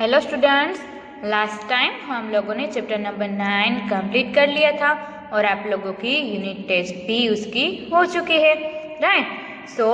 Hello students, last time हम लोगों ने चैप्टर नंबर 9 कंप्लीट कर लिया था और आप लोगों की यूनिट टेस्ट भी उसकी हो चुकी है, राइट। सो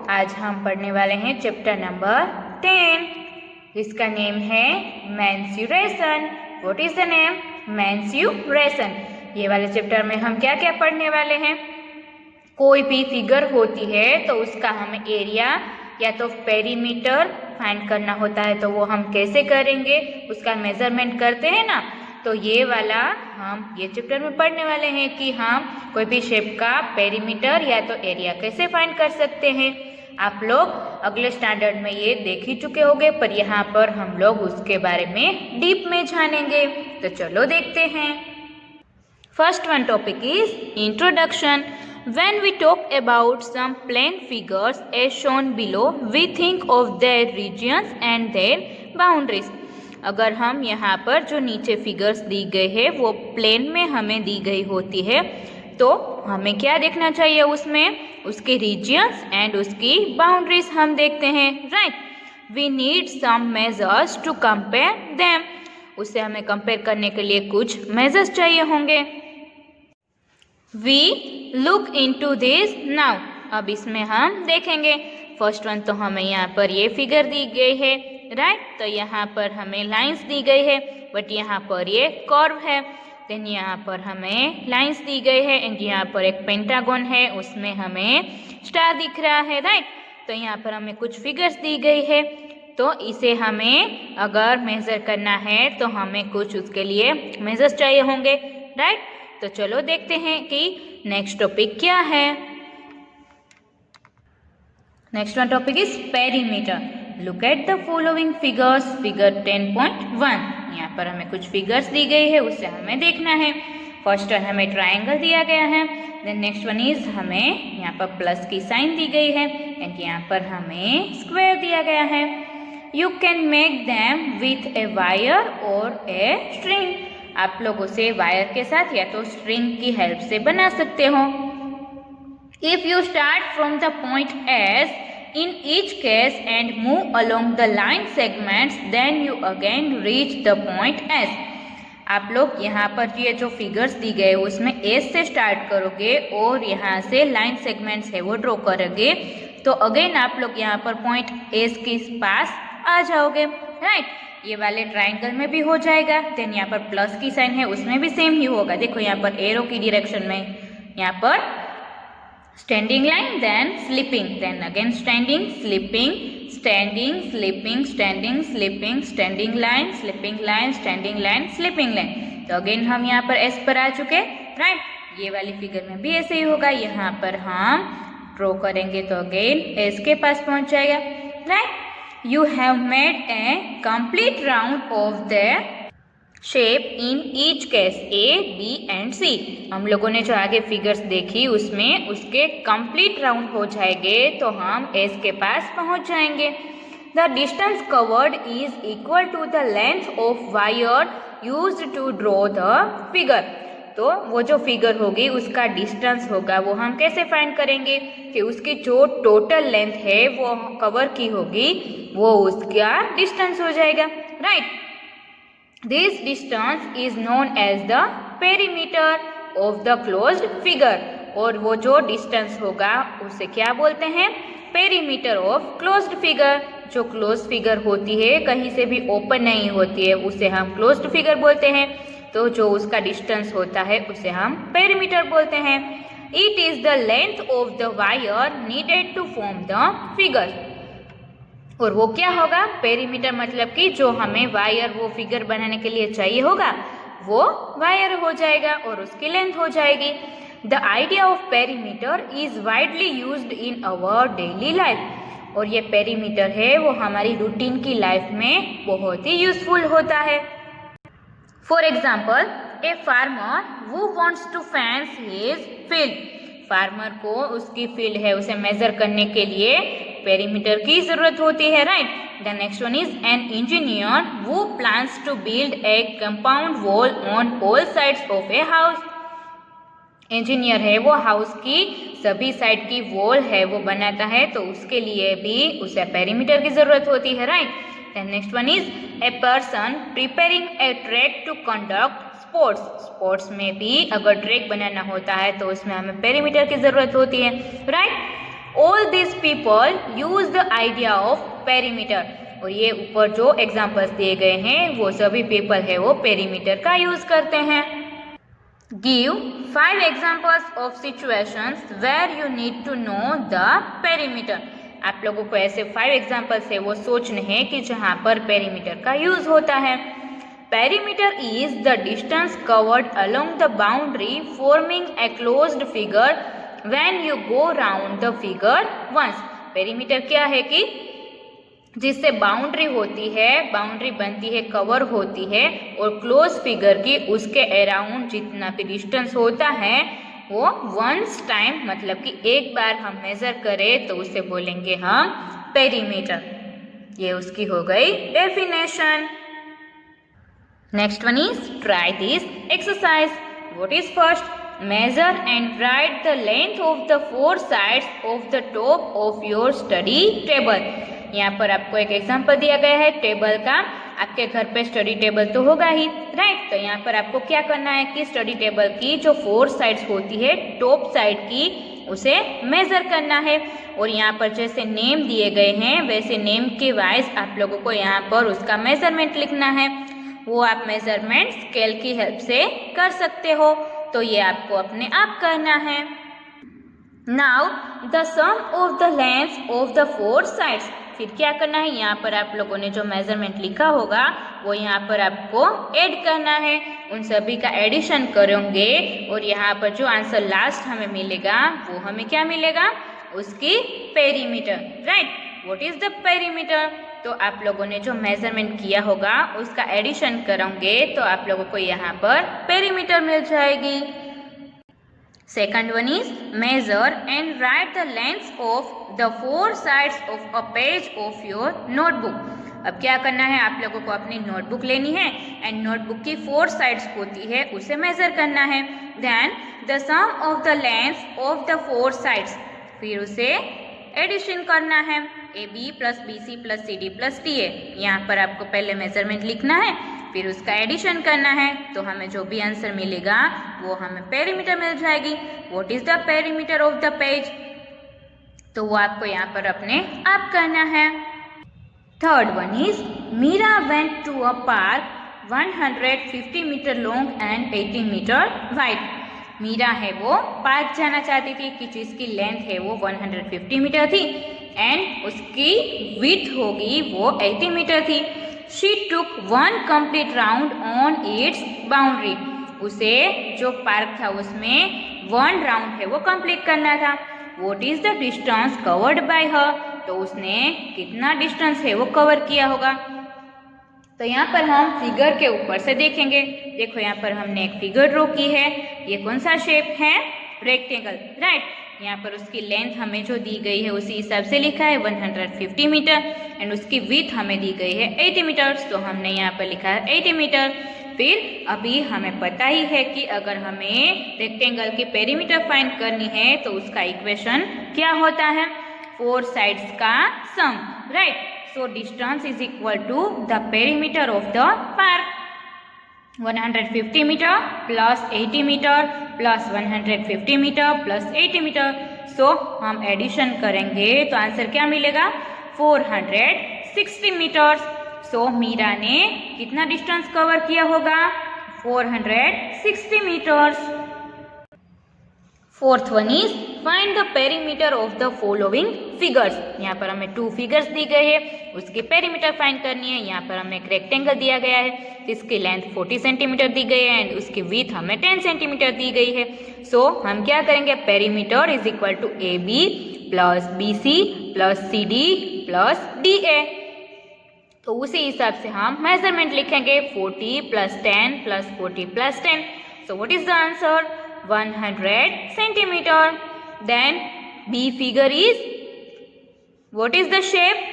आज हम पढ़ने वाले हैं चैप्टर नंबर 10। इसका नेम है menstruation. What is the name? Menstruation. ये वाले चैप्टर में हम क्या क्या पढ़ने वाले हैं? कोई भी फिगर होती है तो उसका हमें एरिया या तो पेरीमीटर फाइंड करना होता है, तो वो हम कैसे करेंगे, उसका मेजरमेंट करते हैं ना। तो ये वाला हम ये चैप्टर में पढ़ने वाले हैं कि हम कोई भी शेप का पेरीमीटर या तो एरिया कैसे फाइंड कर सकते हैं। आप लोग अगले स्टैंडर्ड में ये देख ही चुके होंगे, पर यहाँ पर हम लोग उसके बारे में डीप में जानेंगे। तो चलो देखते हैं। First one topic is introduction. When we talk about some plane figures as shown below, we think of their regions and their boundaries. अगर हम यहाँ पर जो नीचे फिगर्स दी गई है वो प्लेन में हमें दी गई होती है, तो हमें क्या देखना चाहिए उसमें? उसके रीजियंस एंड उसकी बाउंड्रीज हम देखते हैं, right. We need some measures to compare them. उससे हमें कंपेयर करने के लिए कुछ मेजर्स चाहिए होंगे। We look into this now. अब इसमें हम देखेंगे। फर्स्ट वन तो हमें यहाँ पर ये फिगर दी गई है, राइट। तो यहाँ पर हमें लाइंस दी गई है, बट यहाँ पर ये कर्व है। देन यहाँ पर हमें लाइंस दी गई है एंड यहाँ पर एक पेंटागन है, उसमें हमें स्टार दिख रहा है, राइट। तो यहाँ पर हमें कुछ फिगर्स दी गई है, तो इसे हमें अगर मेजर करना है तो हमें कुछ उसके लिए मेजर्स चाहिए होंगे, राइट। तो चलो देखते हैं कि नेक्स्ट टॉपिक क्या है। Next one topic is perimeter. Look at the following figures. Figure 10.1। यहाँ पर हमें कुछ फिगर्स दी गई है, उससे हमें देखना है। फर्स्ट वन हमें ट्रायंगल दिया गया है। देन नेक्स्ट वन इज हमें यहाँ पर प्लस की साइन दी गई है एंड यहाँ पर हमें स्क्वायर दिया गया है। You can make them with a wire और ए स्ट्रिंग। आप लोग उसे वायर के साथ या तो स्ट्रिंग की हेल्प से बना सकते हो। If you start from the point S in each case and move along the line segments, then you again reach the point S. आप लोग यहाँ पर ये जो फिगर्स दी गए उसमें एस से स्टार्ट करोगे और यहाँ से लाइन सेगमेंट्स है वो ड्रॉ करोगे, तो अगेन आप लोग यहाँ पर पॉइंट एस के पास आ जाओगे, राइट। ये वाले ट्रायंगल में भी हो जाएगा। देन यहाँ पर प्लस की साइन है, उसमें भी सेम ही होगा। देखो यहाँ पर एरो की डायरेक्शन में यहाँ पर standing line, then sleeping, then again standing, sleeping, standing, sleeping, standing, sleeping, standing line, sleeping line, standing line, sleeping line. तो अगेन हम यहाँ पर एस पर आ चुके, राइट। ये वाली फिगर में भी ऐसे ही होगा। यहाँ पर हम ड्रॉ करेंगे तो अगेन एस के पास पहुंच जाएगा, right. You have made a complete round of the shape in each case A, B and C. हम लोगों ने जो आगे फिगर्स देखी उसमें उसके कंप्लीट राउंड हो जाएंगे तो हम S के पास पहुंच जाएंगे। The distance covered is equal to the length of wire used to draw the figure. तो वो जो फिगर होगी उसका डिस्टेंस होगा, वो हम कैसे फाइंड करेंगे कि उसकी जो टोटल लेंथ है वो कवर की होगी वो उसका डिस्टेंस हो जाएगा, right. This distance is known as the perimeter of the closed figure. और वो जो डिस्टेंस होगा उसे क्या बोलते हैं? Perimeter of closed figure. जो क्लोज्ड फिगर होती है, कहीं से भी ओपन नहीं होती है, उसे हम क्लोज्ड फिगर बोलते हैं। तो जो उसका डिस्टेंस होता है उसे हम पेरीमीटर बोलते हैं। It is the length of the wire needed to form the figure. और वो क्या होगा? पेरीमीटर मतलब कि जो हमें वायर वो फिगर बनाने के लिए चाहिए होगा वो वायर हो जाएगा और उसकी लेंथ हो जाएगी। The idea of perimeter is widely used in our daily life. और ये पेरीमीटर है वो हमारी रूटीन की लाइफ में बहुत ही यूजफुल होता है। For example, a farmer who wants to fence his field. Farmer को उसकी फील्ड है उसे मेजर करने के लिए पेरीमीटर की जरूरत होती है, right. The next one is an engineer who plans to build a compound wall on all sides of a house. Engineer है वो हाउस की सभी साइड की वॉल है वो बनाता है, तो उसके लिए भी उसे पेरीमीटर की जरूरत होती है, right. Then next one is a person preparing a track to conduct sports. Sports में भी अगर ट्रैक बनाना होता है तो उसमें हमें पेरीमीटर की जरूरत होती है, right. All this people use the idea of perimeter. और ये ऊपर जो एग्जाम्पल्स दिए गए हैं वो सभी पीपल है वो पेरीमीटर का यूज करते हैं। Give 5 examples of situations where you need to know the perimeter. आप लोगों को ऐसे 5 एग्जाम्पल्स है वो सोचने हैं कि जहाँ पर पेरीमीटर का यूज होता है। Perimeter is the distance covered along the boundary forming a closed figure when you go round the figure once. Perimeter क्या है कि जिससे बाउंड्री होती है, बाउंड्री बनती है, कवर होती है और क्लोज फिगर की उसके अराउंड जितना भी डिस्टेंस होता है वो वंस टाइम, मतलब कि एक बार हम मेजर करें तो उसे बोलेंगे हम पेरीमीटर। ये उसकी हो गई definition. Next one is try this exercise. What is first? Measure and write the length of the 4 sides of the top of your study table. यहाँ पर आपको एक एग्जाम्पल दिया गया है टेबल का। आपके घर पे स्टडी टेबल तो होगा ही, राइट। तो यहाँ पर आपको क्या करना है कि स्टडी टेबल की जो 4 साइड्स होती है टॉप साइड की उसे मेजर करना है। और यहाँ पर जैसे नेम दिए गए हैं वैसे नेम के वाइज आप लोगों को यहाँ पर उसका मेजरमेंट लिखना है। वो आप मेजरमेंट स्केल की हेल्प से कर सकते हो, तो ये आपको अपने आप करना है। Now the sum of the length of the 4 sides. फिर क्या करना है, यहाँ पर आप लोगों ने जो मेजरमेंट लिखा होगा वो यहाँ पर आपको ऐड करना है। उन सभी का एडिशन करेंगे और यहाँ पर जो आंसर लास्ट हमें मिलेगा वो हमें क्या मिलेगा? उसकी perimeter, right. What is the perimeter? तो आप लोगों ने जो मेजरमेंट किया होगा उसका एडिशन करेंगे तो आप लोगों को यहाँ पर पेरीमीटर मिल जाएगी। Second one is measure and write the length of the 4 sides of a page of your notebook. अब क्या करना है, आप लोगों को अपनी नोटबुक लेनी है एंड नोटबुक की 4 साइड्स होती है उसे मेजर करना है। Then the sum of the length of the 4 sides, फिर उसे एडिशन करना है। AB plus BC plus CD plus DA। यहाँ पर आपको पहले मेजरमेंट लिखना है फिर उसका एडिशन करना है, तो हमें जो भी आंसर मिलेगा वो हमें पेरीमीटर मिल जाएगी। What is the perimeter of the page? तो वो आपको यहाँ पर अपने आप करना है। Third one is Meera went to a park 150 metre long and 80 metre wide. Meera है वो पार्क जाना चाहती थी कि जिसकी लेंथ है वो 150 मीटर थी एंड उसकी विड्थ होगी वो 80 मीटर थी। She took 1 complete round on it's boundary. उसे जो पार्क था उसमें 1 राउंड है वो कंप्लीट करना था। What is the distance covered by हर? तो उसने कितना डिस्टेंस है वो कवर किया होगा। तो यहाँ पर हम फिगर के ऊपर से देखेंगे। देखो यहाँ पर हमने एक फिगर ड्रॉ की है। ये कौन सा शेप है? Rectangle, right. यहाँ पर उसकी लेंथ हमें जो दी गई है उसी हिसाब से लिखा है 150 मीटर एंड उसकी विड्थ हमें दी गई है 80 मीटर, तो हमने यहाँ पर लिखा है 80 मीटर। फिर अभी हमें पता ही है कि अगर हमें रेक्टेंगल की पेरीमीटर फाइंड करनी है तो उसका इक्वेशन क्या होता है? 4 साइड्स का सम, right. So distance is equal to the perimeter of the park. 150 meter plus 80 meter plus 150 meter plus 80 meter. So हम एडिशन करेंगे तो आंसर क्या मिलेगा? 460 मीटर्स। सो मीरा ने कितना डिस्टेंस कवर किया होगा? 460 metres. Fourth one is find the perimeter of the following figures. यहाँ पर हमें 2 फिगर्स दी गई है, उसकी पेरीमीटर फाइंड करनी है। यहाँ पर हमें एक रेक्टेंगल दिया गया है जिसकी लेंथ 40 सेंटीमीटर दी गई है एंड उसकी विड्थ हमें 10 सेंटीमीटर दी गई है। सो हम क्या करेंगे? Perimeter is equal to AB plus BC plus CD plus DA। तो उसी हिसाब से हम मेजरमेंट लिखेंगे 40 plus 10 plus 40 plus 10। So what is the answer? 100 centimeter. Then B figure is, what is the shape?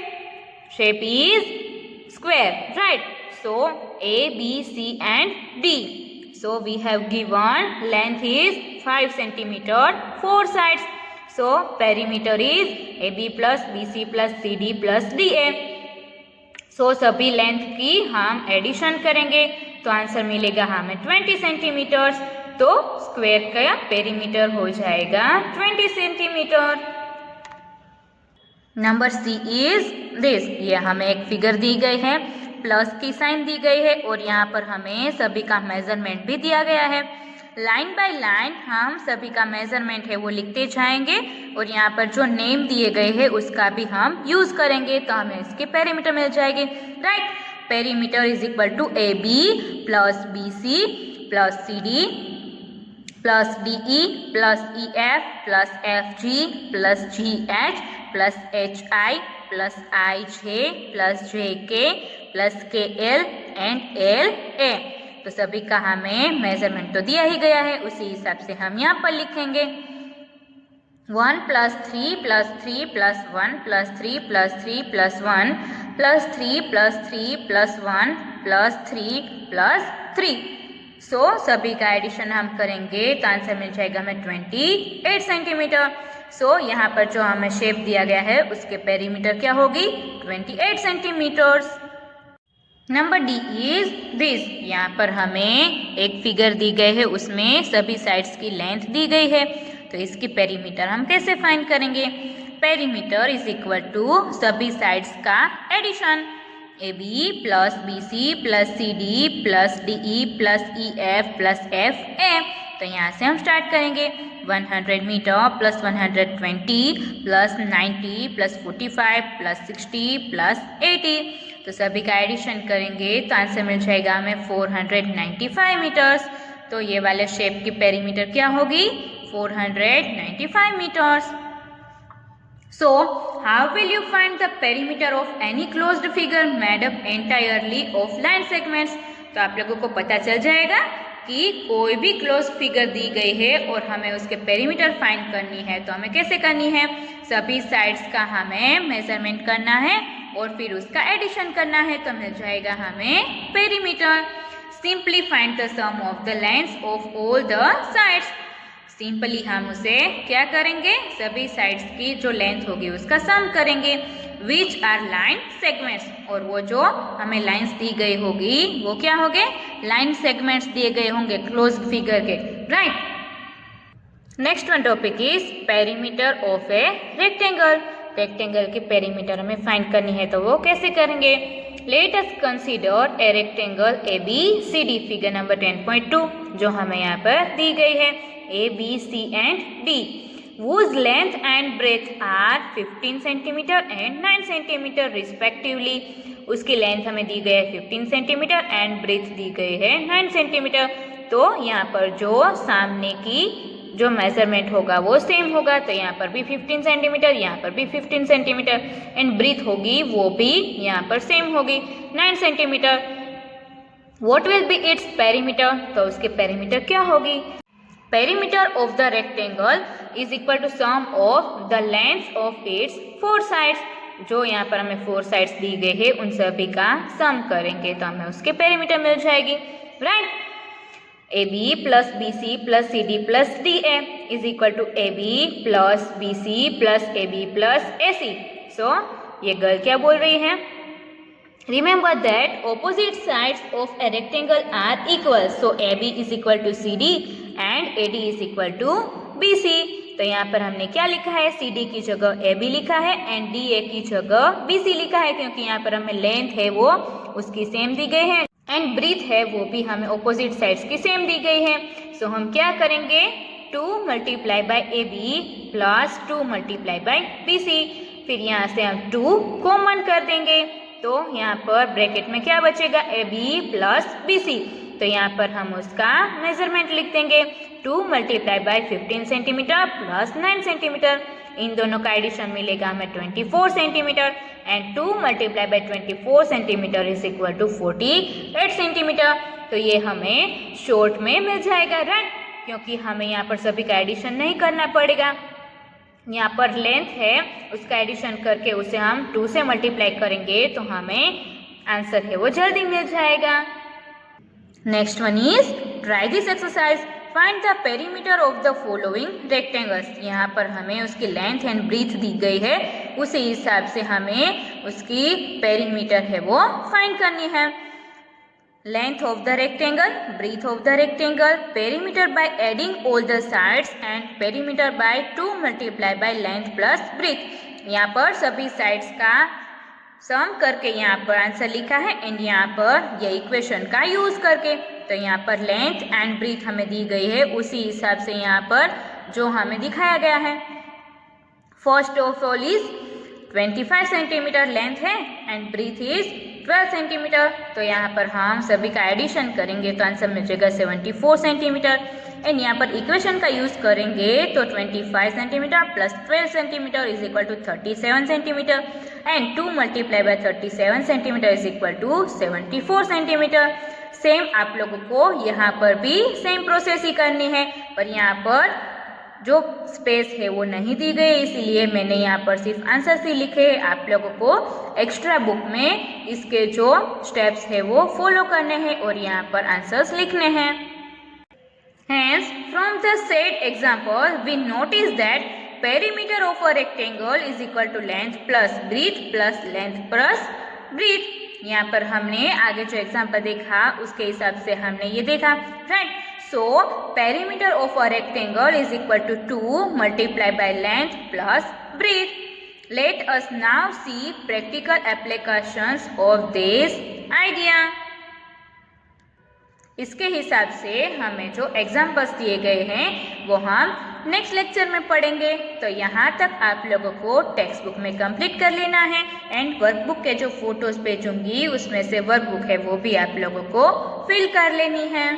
Shape is square, right? So A, B, C and D. So we have given length is 5 centimeter, 4 sides. So perimeter is AB plus BC plus CD plus DA. सो सभी length की हम addition करेंगे तो answer मिलेगा हमें 20 centimetres. तो square का perimeter हो जाएगा 20 centimetre. Number C is this. ये हमें एक फिगर दी गई है, प्लस की साइन दी गई है और यहाँ पर हमें सभी का मेजरमेंट भी दिया गया है। लाइन बाय लाइन हम सभी का मेजरमेंट है वो लिखते जाएंगे और यहाँ पर जो नेम दिए गए हैं उसका भी हम यूज करेंगे तो हमें इसकी पेरीमीटर मिल जाएगी। Right, perimeter is equal to A B plus B C plus C D plus D E plus E F plus F G plus G H plus H I plus I J plus J K plus के L and L A. तो सभी का हमें measurement तो दिया ही गया है, उसी हिसाब से हम यहाँ पर लिखेंगे 1 + 3 + 3 + 1 + 3 + 3 + 1 + 3 + 3 + 1 + 3 + 3। सो सभी का एडिशन हम करेंगे तो आंसर मिल जाएगा हमें 28 सेंटीमीटर। सो यहाँ पर जो हमें शेप दिया गया है उसके पेरीमीटर क्या होगी 28 centimetres. Number D is this. यहाँ पर हमें एक फिगर दी गई है, उसमें सभी साइड्स की लेंथ दी गई है तो इसकी पेरीमीटर हम कैसे फाइंड करेंगे। पेरीमीटर इज इक्वल टू सभी साइड्स का addition, A B plus B C plus C D plus D E plus E F plus F A. तो यहाँ से हम स्टार्ट करेंगे 100 metre plus 120 plus 90 plus 45 plus 60 plus 80। तो सभी का एडिशन करेंगे तो आंसर मिल जाएगा हमें 495 मीटर्स। तो ये वाले शेप की पेरीमीटर क्या होगी 495 metres. So, how will you find the perimeter of any closed figure made up entirely of line segments? तो आप लोगों को पता चल जाएगा कि कोई भी क्लोज फिगर दी गई है और हमें उसके पेरीमीटर फाइंड करनी है तो हमें कैसे करनी है, सभी साइड्स का हमें मेजरमेंट करना है और फिर उसका एडिशन करना है तो मिल जाएगा हमें perimeter. Simply find the sum of the lengths of all the sides. Simply हम उसे क्या करेंगे, सभी साइड्स की जो लेंथ होगी उसका सम करेंगे। विच आर लाइन सेगमेंट्स, और वो जो हमें लाइंस दी गई होगी वो क्या होंगे, लाइन सेगमेंट्स दिए गए होंगे क्लोज फिगर के। Right, next one topic is perimeter of a rectangle. Rectangle की पेरीमीटर हमें फाइंड करनी है तो वो कैसे करेंगे। Let us consider a rectangle A B C D, figure number 10.2 जो हमें यहाँ पर दी गई है, A, B, C and D, whose length and breadth are 15 centimeter and 9 centimeter respectively। उसकी लेंथ हमें दी गई है 15 सेंटीमीटर एंड ब्रेथ दी गई है 9 सेंटीमीटर। तो यहाँ पर जो सामने की जो मेजरमेंट होगा वो सेम होगा, तो यहाँ पर भी 15 सेंटीमीटर, यहाँ पर भी 15 सेंटीमीटर एंड ब्रेथ होगी वो भी यहाँ पर सेम होगी 9 centimetre. What will be its perimeter? तो उसके पेरीमीटर क्या होगी। Perimeter of the rectangle is equal to sum of the lengths of its 4 sides। जो यहाँ पर हमें 4 साइड्स दी गई है उन सभी का सम करेंगे तो हमें उसके पेरीमीटर मिल जाएगी। Right, A B plus B C plus C D plus D A is equal to A B plus B C plus A B plus A C. So ये गर्ल क्या बोल रही है, remember that opposite sides of a rectangle are equal, so AB is equal to CD and AD is equal to BC। तो यहाँ पर हमने क्या लिखा है, CD की जगह AB लिखा है एंड DA की जगह BC लिखा है, क्योंकि यहाँ पर हमें लेंथ है वो उसकी सेम दी गई है एंड ब्रीथ है वो भी हमें ऑपोजिट साइड्स की सेम दी गई है। सो हम क्या करेंगे, 2 × AB प्लस 2 × BC, फिर यहाँ से हम 2 कॉमन कर देंगे तो यहाँ पर ब्रैकेट में क्या बचेगा, A B plus B C. तो यहाँ पर हम उसका मेजरमेंट लिख देंगे 2 × 15 सेंटीमीटर प्लस 9 सेंटीमीटर। इन दोनों का एडिशन मिलेगा हमें 24 centimetre and 2 × 24 centimetre is equal to 48 centimetre. तो ये हमें शॉर्ट में मिल जाएगा। राइट, क्योंकि हमें यहाँ पर सभी का एडिशन नहीं करना पड़ेगा, यहाँ पर लेंथ है उसका एडिशन करके उसे हम 2 से मल्टीप्लाई करेंगे तो हमें आंसर है वो जल्दी मिल जाएगा। Next one is try this exercise, find the perimeter of the following rectangles. यहाँ पर हमें उसकी लेंथ एंड ब्रीथ दी गई है उसी हिसाब से हमें उसकी पेरीमीटर है वो फाइंड करनी है। Length of the rectangle, breadth of the rectangle, perimeter by adding all the sides and perimeter by 2 multiplied by length plus breadth। यहाँ पर सभी साइड्स का सम करके यहाँ पर आंसर लिखा है एंड यहाँ पर ये इक्वेशन का यूज करके। तो यहाँ पर लेंथ एंड ब्रीथ हमें दी गई है, उसी हिसाब से यहाँ पर जो हमें दिखाया गया है। First of all is 25 centimetre length है एंड ब्रीथ इज 12 सेंटीमीटर। तो यहाँ पर हम सभी का एडिशन करेंगे तो आंसर मिल जाएगा 74 सेंटीमीटर एंड यहाँ पर इक्वेशन का यूज करेंगे तो 25 centimetre plus 12 centimetre is equal to 37 centimetre and 2 multiply by 37 centimetre is equal to 74 centimetre. Same आप लोगों को यहाँ पर भी सेम प्रोसेस ही करनी है, पर यहाँ पर जो स्पेस है वो नहीं दी गई, इसीलिए मैंने यहाँ पर सिर्फ आंसर ही लिखे। आप लोगों को एक्स्ट्रा बुक में इसके जो स्टेप्स है वो फॉलो करने हैं और यहाँ पर आंसर्स लिखने हैं। Hence, from the said example, we notice that perimeter of a rectangle is equal to length plus breadth plus length plus breadth। यहाँ पर हमने आगे जो एग्जाम्पल देखा उसके हिसाब से हमने ये देखा, right. So, perimeter of a rectangle is equal to 2 multiplied by length plus breadth। Let us now see practical applications of this idea। इसके हिसाब से हमें जो एग्जाम्पल्स दिए गए हैं वो हम नेक्स्ट लेक्चर में पढ़ेंगे। तो यहाँ तक आप लोगों को टेक्स्ट बुक में कंप्लीट कर लेना है एंड वर्कबुक के जो फोटोज भेजूंगी उसमें से वर्कबुक है वो भी आप लोगों को फिल कर लेनी है।